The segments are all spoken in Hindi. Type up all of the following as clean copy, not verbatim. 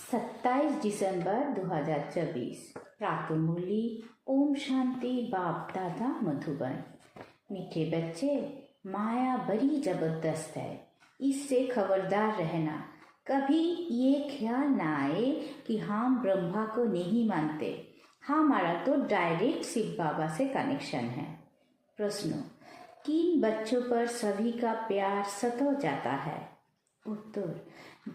27 दिसंबर 2024 प्रातःमूली। ओम शांति। बाप दादा मधुबन। मीठे बच्चे, माया बड़ी जबरदस्त है, इससे खबरदार रहना। कभी ये ख्याल ना आए कि हम ब्रह्मा को नहीं मानते, हमारा तो डायरेक्ट शिव बाबा से कनेक्शन है। प्रश्न: किन बच्चों पर सभी का प्यार सतो जाता है? उत्तर: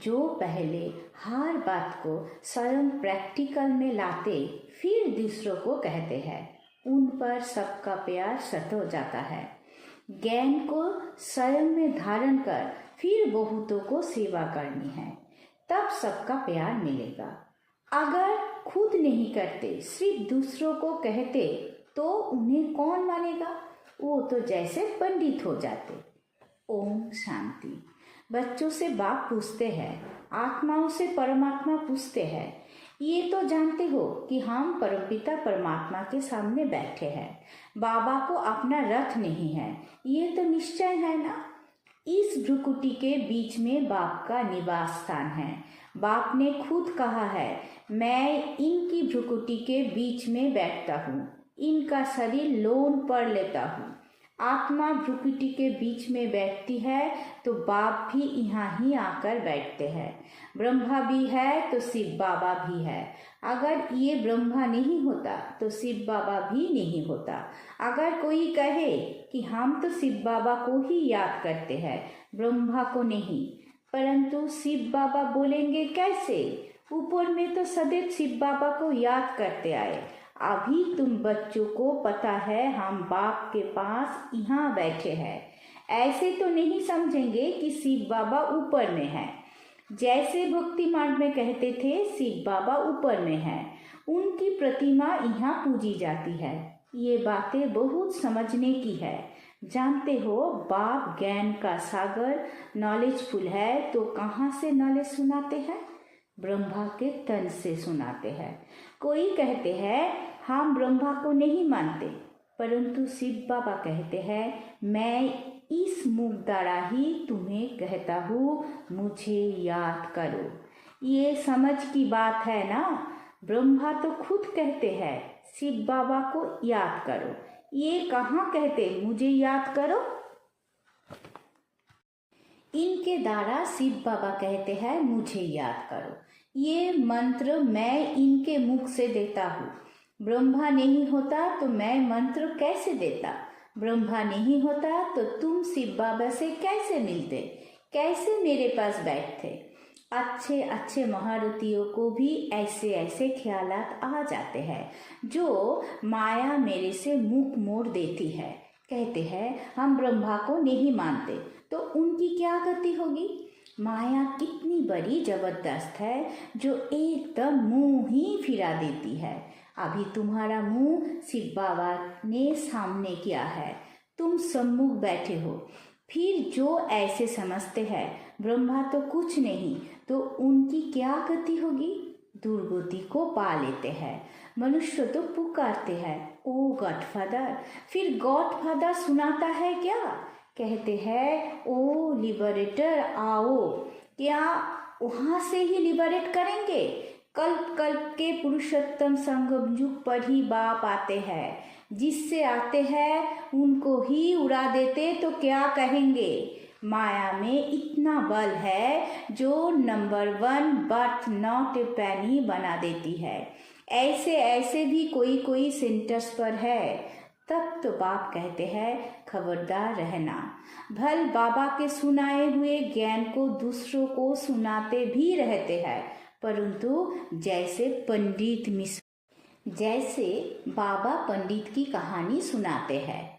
जो पहले हर बात को स्वयं प्रैक्टिकल में लाते फिर दूसरों को कहते हैं, उन पर सबका प्यार सतो जाता है। ज्ञान को स्वयं में धारण कर फिर बहुतों को सेवा करनी है, तब सबका प्यार मिलेगा। अगर खुद नहीं करते, सिर्फ दूसरों को कहते, तो उन्हें कौन मानेगा? वो तो जैसे पंडित हो जाते। ओम शांति। बच्चों से बाप पूछते हैं, आत्माओं से परमात्मा पूछते हैं, ये तो जानते हो कि हम परमपिता परमात्मा के सामने बैठे हैं। बाबा को अपना रथ नहीं है, ये तो निश्चय है ना। इस भ्रुकुटी के बीच में बाप का निवास स्थान है। बाप ने खुद कहा है, मैं इनकी भ्रुकुटी के बीच में बैठता हूँ, इनका शरीर लोन पढ़ लेता हूँ। आत्मा भ्रुकुटी के बीच में बैठती है तो बाप भी यहाँ ही आकर बैठते हैं। ब्रह्मा भी है तो शिव बाबा भी है। अगर ये ब्रह्मा नहीं होता तो शिव बाबा भी नहीं होता। अगर कोई कहे कि हम तो शिव बाबा को ही याद करते हैं, ब्रह्मा को नहीं, परंतु शिव बाबा बोलेंगे कैसे? ऊपर में तो सदैव शिव बाबा को याद करते आए। अभी तुम बच्चों को पता है हम बाप के पास यहाँ बैठे हैं, ऐसे तो नहीं समझेंगे कि शिव बाबा ऊपर में है। जैसे भक्ति मार्ग में कहते थे शिव बाबा ऊपर में है, उनकी प्रतिमा यहाँ पूजी जाती है। ये बातें बहुत समझने की है। जानते हो, बाप ज्ञान का सागर नॉलेजफुल है, तो कहाँ से नॉलेज सुनाते हैं? ब्रह्मा के तन से सुनाते हैं। कोई कहते हैं हम ब्रह्मा को नहीं मानते, परंतु शिव बाबा कहते हैं, मैं इस मुख द्वारा ही तुम्हें कहता हूँ, मुझे याद करो। ये समझ की बात है ना। ब्रह्मा तो खुद कहते हैं शिव बाबा को याद करो, ये कहाँ कहते मुझे याद करो? इनके द्वारा शिव बाबा कहते हैं मुझे याद करो। ये मंत्र मैं इनके मुख से देता हूँ। ब्रह्मा नहीं होता तो मैं मंत्र कैसे देता? ब्रह्मा नहीं होता तो तुम शिव बाबा से कैसे मिलते, कैसे मेरे पास बैठते? अच्छे अच्छे महारथियों को भी ऐसे ऐसे ख्यालात आ जाते हैं, जो माया मेरे से मुख मोड़ देती है। कहते हैं हम ब्रह्मा को नहीं मानते, तो उनकी क्या गति होगी? माया कितनी बड़ी जबरदस्त है, जो एकदम मुंह ही फिरा देती है। अभी तुम्हारा मुंह शिव बाबा ने सामने किया है, तुम सम्मुख बैठे हो। फिर जो ऐसे समझते हैं ब्रह्मा तो कुछ नहीं, तो उनकी क्या गति होगी? दुर्गति को पा लेते हैं। मनुष्य तो पुकारते हैं ओ गॉडफादर, फिर गॉडफादर सुनाता है क्या? कहते हैं ओ लिबरेटर आओ। क्या वहाँ से ही लिबरेट करेंगे? कल्प कल्प के पुरुषोत्तम संगम युग पर ही बाप आते हैं, जिससे आते हैं उनको ही उड़ा देते तो क्या कहेंगे? माया में इतना बल है जो नंबर 1 बर्थ नॉट ए पैनी बना देती है। ऐसे ऐसे भी कोई कोई सेंटर्स पर है। तब तो बाप कहते हैं खबरदार रहना। भल बाबा के सुनाए हुए ज्ञान को दूसरों को सुनाते भी रहते हैं, परंतु जैसे पंडित जैसे बाबा पंडित की कहानी सुनाते हैं।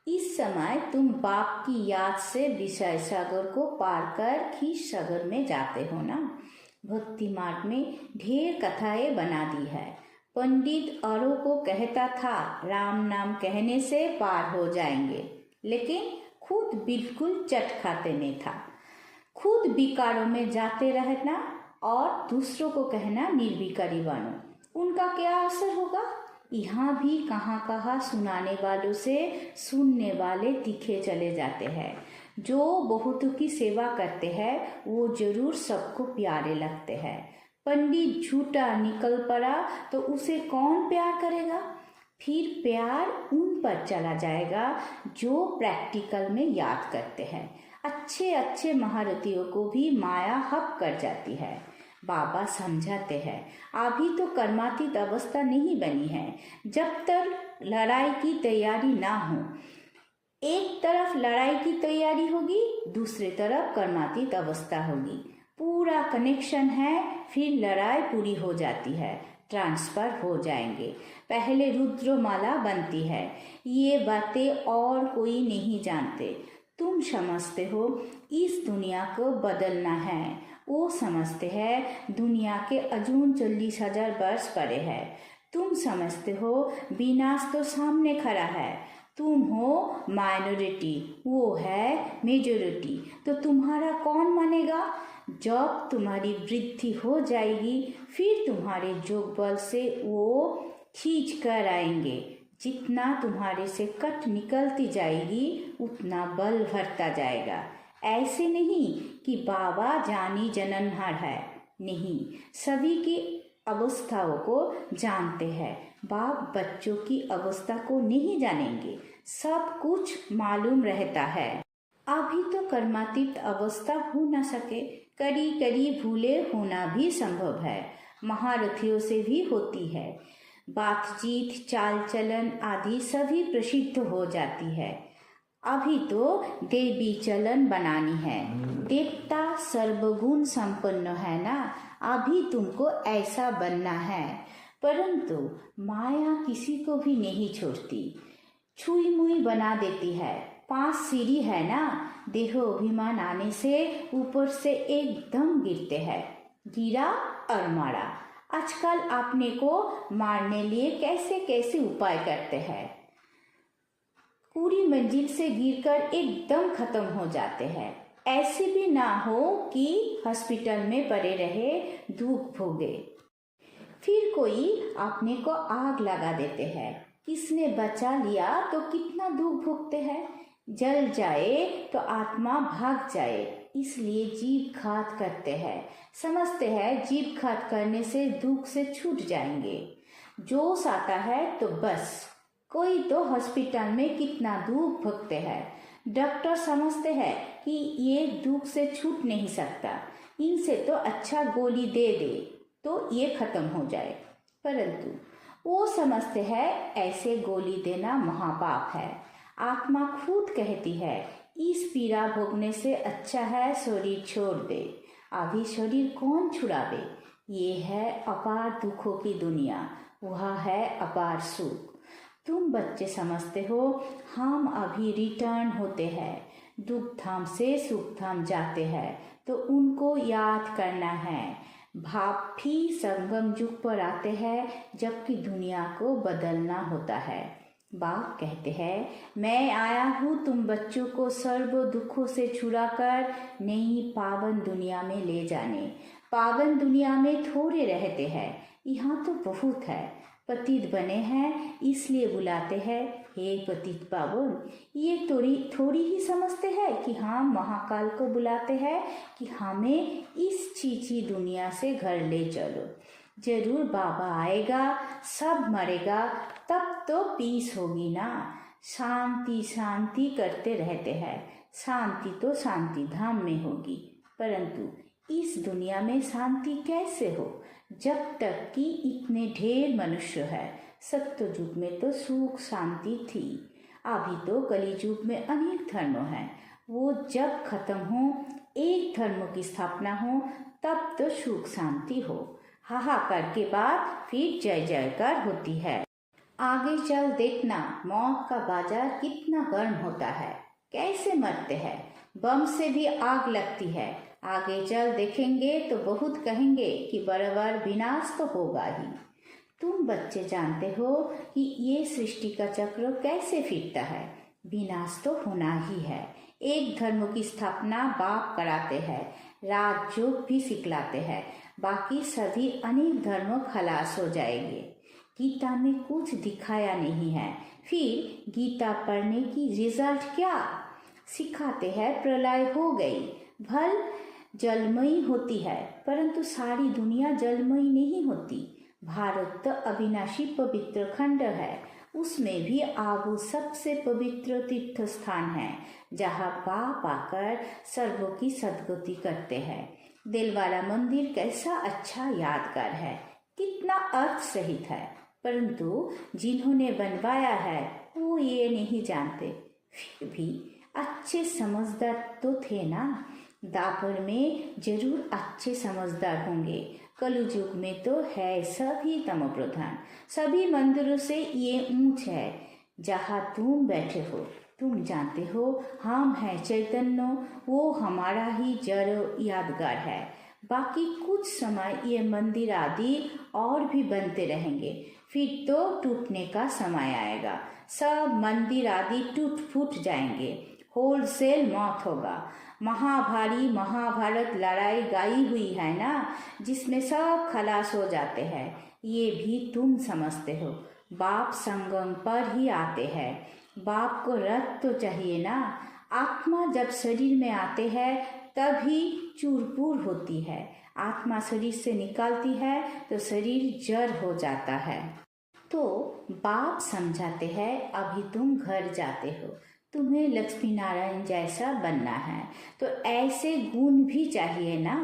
इस समय तुम बाप की याद से विषय सागर को पार कर खींच सागर में जाते हो ना। भक्ति मार्ग में ढेर कथाएं बना दी है। पंडित औरों को कहता था राम नाम कहने से पार हो जाएंगे, लेकिन खुद बिल्कुल चट खाते में था। खुद विकारों में जाते रहना और दूसरों को कहना निर्विकारी बनो। उनका क्या असर होगा? यहाँ भी कहाँ कहाँ सुनाने वालों से सुनने वाले तीखे चले जाते हैं। जो बहुतों की सेवा करते हैं वो जरूर सबको प्यारे लगते हैं, पंडित झूठा निकल पड़ा तो उसे कौन प्यार करेगा? फिर प्यार उन पर चला जाएगा जो प्रैक्टिकल में याद करते हैं। अच्छे अच्छे महारथियों को भी माया हक कर जाती है। बाबा समझाते हैं, अभी तो कर्मातीत अवस्था नहीं बनी है। जब तक लड़ाई की तैयारी ना हो, एक तरफ लड़ाई की तैयारी होगी, दूसरी तरफ कर्मातीत अवस्था होगी, पूरा कनेक्शन है, फिर लड़ाई पूरी हो जाती है, ट्रांसफर हो जाएंगे। पहले रुद्रमाला बनती है। ये बातें और कोई नहीं जानते। तुम समझते हो इस दुनिया को बदलना है, वो समझते हैं दुनिया के अजून 40,000 वर्ष पड़े है। तुम समझते हो विनाश तो सामने खड़ा है। तुम हो माइनॉरिटी, वो है मेजॉरिटी, तो तुम्हारा कौन मानेगा? जब तुम्हारी वृद्धि हो जाएगी, फिर तुम्हारे जोग बल से वो खींच कर आएंगे। जितना तुम्हारे से कट निकलती जाएगी, उतना बल भरता जाएगा। ऐसे नहीं कि बाबा जानी जननहार है, नहीं, सभी की अवस्थाओं को जानते हैं। बाप बच्चों की अवस्था को नहीं जानेंगे, सब कुछ मालूम रहता है। अभी तो कर्मातीत अवस्था हो न सके, कड़ी कड़ी भूले होना भी संभव है, महारथियों से भी होती है। बातचीत, चाल चलन आदि सभी प्रसिद्ध हो जाती है। अभी तो देवी चलन बनानी है। देवता सर्वगुण संपन्न है ना, अभी तुमको ऐसा बनना है। परंतु माया किसी को भी नहीं छोड़ती, छुई मुई बना देती है। 5 सीढ़ी है ना, देहो अभिमान आने से ऊपर से एकदम गिरते हैं। गिरा और मारा। आजकल अपने को मारने लिए कैसे कैसे उपाय करते हैं। पूरी मंजिल से गिरकर एकदम खत्म हो जाते हैं। ऐसे भी ना हो कि हॉस्पिटल में पड़े रहे, दुख भोगे। फिर कोई अपने को आग लगा देते हैं। किसने बचा लिया तो कितना दुख भोगते हैं। जल जाए तो आत्मा भाग जाए, इसलिए जीव घात करते हैं। समझते हैं जीव घात करने से दुख से छूट जाएंगे। जोश आता है तो बस। कोई तो हॉस्पिटल में कितना दुख भोगते हैं। डॉक्टर समझते हैं कि ये दुख से छूट नहीं सकता, इनसे तो अच्छा गोली दे दे तो ये खत्म हो जाए। परंतु वो समझते हैं ऐसे गोली देना महापाप है। आत्मा खुद कहती है इस पीड़ा भोगने से अच्छा है शरीर छोड़ दे। अभी शरीर कौन छुड़ावे। ये है अपार दुखों की दुनिया, वह है अपार सुख। तुम बच्चे समझते हो हम अभी रिटर्न होते हैं, दुख धाम से सुख धाम जाते हैं, तो उनको याद करना है। भाव भी संगम युग पर आते हैं, जबकि दुनिया को बदलना होता है। बाप कहते हैं मैं आया हूँ तुम बच्चों को सर्व दुखों से छुड़ाकर नई पावन दुनिया में ले जाने। पावन दुनिया में थोड़े रहते हैं, यहाँ तो बहुत है। पतित बने हैं इसलिए बुलाते हैं हे पतित पावन। ये थोड़ी ही समझते हैं कि हम महाकाल को बुलाते हैं कि हमें इस चीची दुनिया से घर ले चलो। जरूर बाबा आएगा, सब मरेगा, तब तो पीस होगी ना। शांति शांति करते रहते हैं, शांति तो शांति धाम में होगी। परंतु इस दुनिया में शांति कैसे हो जब तक कि इतने ढेर मनुष्य है। सत्ययुग में तो सुख शांति थी, अभी तो कलियुग में अनेक धर्म हैं। वो जब खत्म हो, एक धर्म की स्थापना हो, तब तो सुख शांति हो। हाहाकार के बाद फिर जय जयकार होती है। आगे चल देखना मौत का बाजार कितना गर्म होता है, कैसे मरते हैं, बम से भी आग लगती है। आगे चल देखेंगे तो बहुत कहेंगे कि बराबर विनाश तो होगा ही। तुम बच्चे जानते हो कि ये सृष्टि का चक्र कैसे फिरता है, विनाश तो होना ही है। एक धर्म की स्थापना बाप कराते हैं, राजयोग भी सिखलाते हैं, बाकी सभी अनेक धर्म खलास हो जाएंगे। गीता में कुछ दिखाया नहीं है, फिर गीता पढ़ने की रिजल्ट क्या? सिखाते हैं प्रलय हो गई, जलमयी होती है, परंतु सारी दुनिया जलमयी नहीं होती। भारत तो अविनाशी पवित्र खंड है, उसमें भी आबू सबसे पवित्र तीर्थ स्थान है, जहाँ पाप आकर सर्वों की सद्गति करते हैं। दिलवाला मंदिर कैसा अच्छा यादगार है, कितना अर्थ सहित है, परंतु जिन्होंने बनवाया है वो ये नहीं जानते। फिर भी अच्छे समझदार तो थे ना। दापर में जरूर अच्छे समझदार होंगे। कलयुग में तो है सभी तमो प्रधान। सभी मंदिरों से ये ऊंच है। जहाँ तुम बैठे हो, तुम जानते हो हम हैं चैतन्य, वो हमारा ही जड़ यादगार है। बाकी कुछ समय ये मंदिर आदि और भी बनते रहेंगे, फिर तो टूटने का समय आएगा। सब मंदिर आदि टूट फूट जाएंगे, होलसेल मौत होगा। महाभारी महाभारत लड़ाई गाई हुई है ना, जिसमें सब खलास हो जाते हैं, ये भी तुम समझते हो। बाप संगम पर ही आते हैं। बाप को रथ तो चाहिए ना। आत्मा जब शरीर में आते हैं तभी चूरपूर होती है। आत्मा शरीर से निकलती है तो शरीर जड़ हो जाता है। तो बाप समझाते हैं, अभी तुम घर जाते हो, तुम्हें लक्ष्मी नारायण जैसा बनना है, तो ऐसे गुण भी चाहिए ना।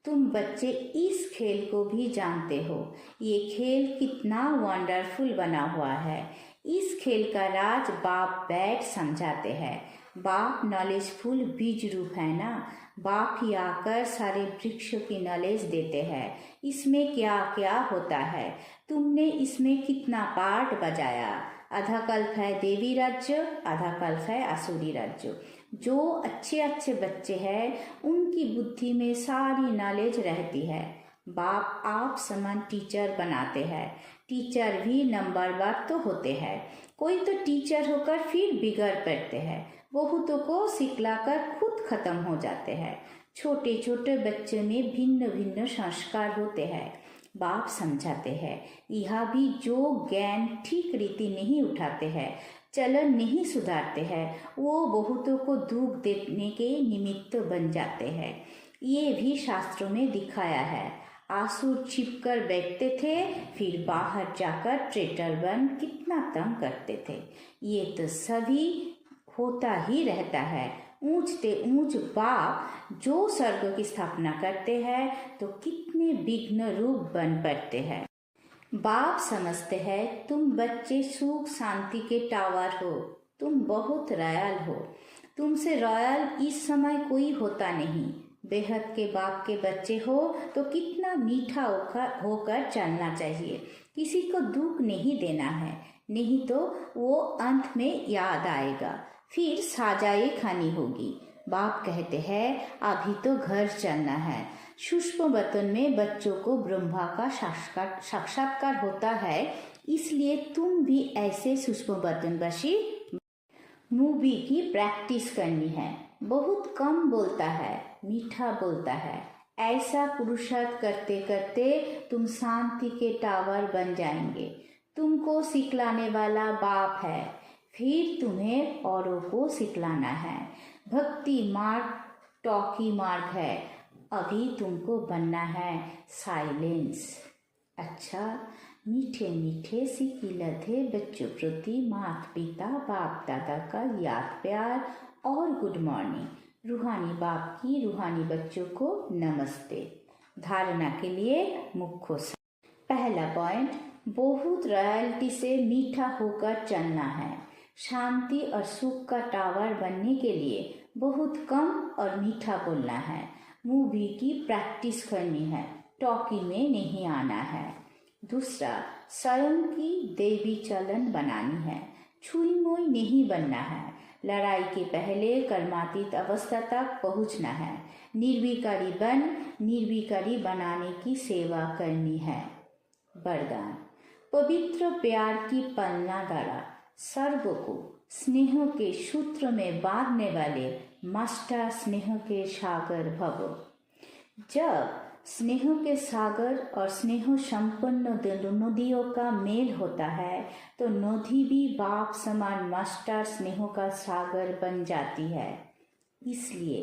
तुम बच्चे इस खेल को भी जानते हो। ये खेल कितना वंडरफुल बना हुआ है। इस खेल का राज बाप बैठ समझाते हैं। बाप नॉलेजफुल बीज रूप है ना। बाप ही आकर सारे वृक्षों की नॉलेज देते हैं। इसमें क्या क्या होता है, तुमने इसमें कितना पार्ट बजाया। आधा कल्प है देवी राज्य, आधा कल्प है आसुरी राज्य। जो अच्छे अच्छे बच्चे हैं उनकी बुद्धि में सारी नॉलेज रहती है। बाप आप समान टीचर बनाते हैं। टीचर भी नंबरवार तो होते हैं। कोई तो टीचर होकर फिर बिगड़ पड़ते हैं, बहुतों को सिखलाकर खुद खत्म हो जाते हैं। छोटे छोटे बच्चे में भिन्न भिन्न संस्कार होते हैं। बाप समझाते हैं, यह भी जो ज्ञान ठीक रीति नहीं उठाते हैं, चलन नहीं सुधारते हैं, वो बहुतों को दुख देने के निमित्त बन जाते हैं। ये भी शास्त्रों में दिखाया है। आंसू छिपकर बैठते थे, फिर बाहर जाकर ट्रेटर बन कितना तंग करते थे। ये तो सभी होता ही रहता है। ऊंचते ऊंच बाप जो स्वर्ग की स्थापना करते हैं तो कितने विघ्न रूप बन पड़ते हैं। बाप समझते हैं तुम बच्चे सुख शांति के टावर हो, तुम बहुत रॉयल हो। तुमसे रॉयल इस समय कोई होता नहीं। बेहद के बाप के बच्चे हो तो कितना मीठा होकर चलना चाहिए। किसी को दुख नहीं देना है, नहीं तो वो अंत में याद आएगा, फिर साजाए खानी होगी। बाप कहते हैं अभी तो घर चलना है। सूक्ष्म वतन में बच्चों को ब्रह्मा का साक्षात्कार होता है, इसलिए तुम भी ऐसे सूक्ष्म वतनवासी मूवी की प्रैक्टिस करनी है। बहुत कम बोलता है, मीठा बोलता है। ऐसा पुरुषार्थ करते करते तुम शांति के टावर बन जाएंगे। तुमको सिखलाने वाला बाप है, फिर तुम्हें औरों को सिखलाना है। भक्ति मार्ग टॉकी मार्ग है, अभी तुमको बनना है साइलेंस। अच्छा, मीठे मीठे सिक्की लधे बच्चों प्रति माता पिता बाप दादा का याद प्यार और गुड मॉर्निंग। रूहानी बाप की रूहानी बच्चों को नमस्ते। धारणा के लिए मुख्य पहला पॉइंट, बहुत रॉयल्टी से मीठा होकर चलना है। शांति और सुख का टावर बनने के लिए बहुत कम और मीठा बोलना है। मूवी की प्रैक्टिस करनी है, टॉकी में नहीं आना है। दूसरा, स्वयं की देवी चलन बनानी है, छुई मोई नहीं बनना है। लड़ाई के पहले कर्मातीत अवस्था तक पहुंचना है। निर्विकारी बन निर्विकारी बनाने की सेवा करनी है। वरदान, पवित्र प्यार की पलना द्वारा सर्व को स्नेह के सूत्र में बांधने वाले मास्टर स्नेह के सागर भव। जब स्नेह के सागर और स्नेह संपन्न नदियों का मेल होता है तो नदी भी बाप समान मास्टर स्नेह का सागर बन जाती है। इसलिए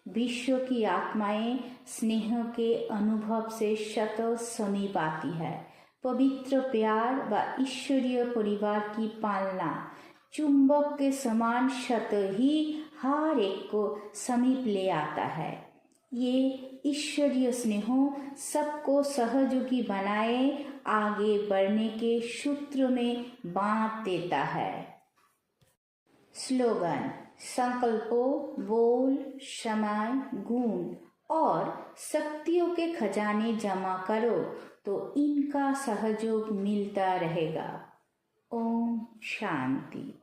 विश्व की आत्माएं स्नेह के अनुभव से शत समीप आती है। पवित्र प्यार व ईश्वरीय परिवार की पालना चुंबक के समान शत ही हर एक को समीप ले आता है। ये ईश्वरीय स्नेहों सबको सहयोगी बनाए आगे बढ़ने के सूत्र में बांध देता है। स्लोगन: संकल्पों, बोल, समय, गुण और शक्तियों के खजाने जमा करो तो इनका सहयोग मिलता रहेगा। ओम शांति।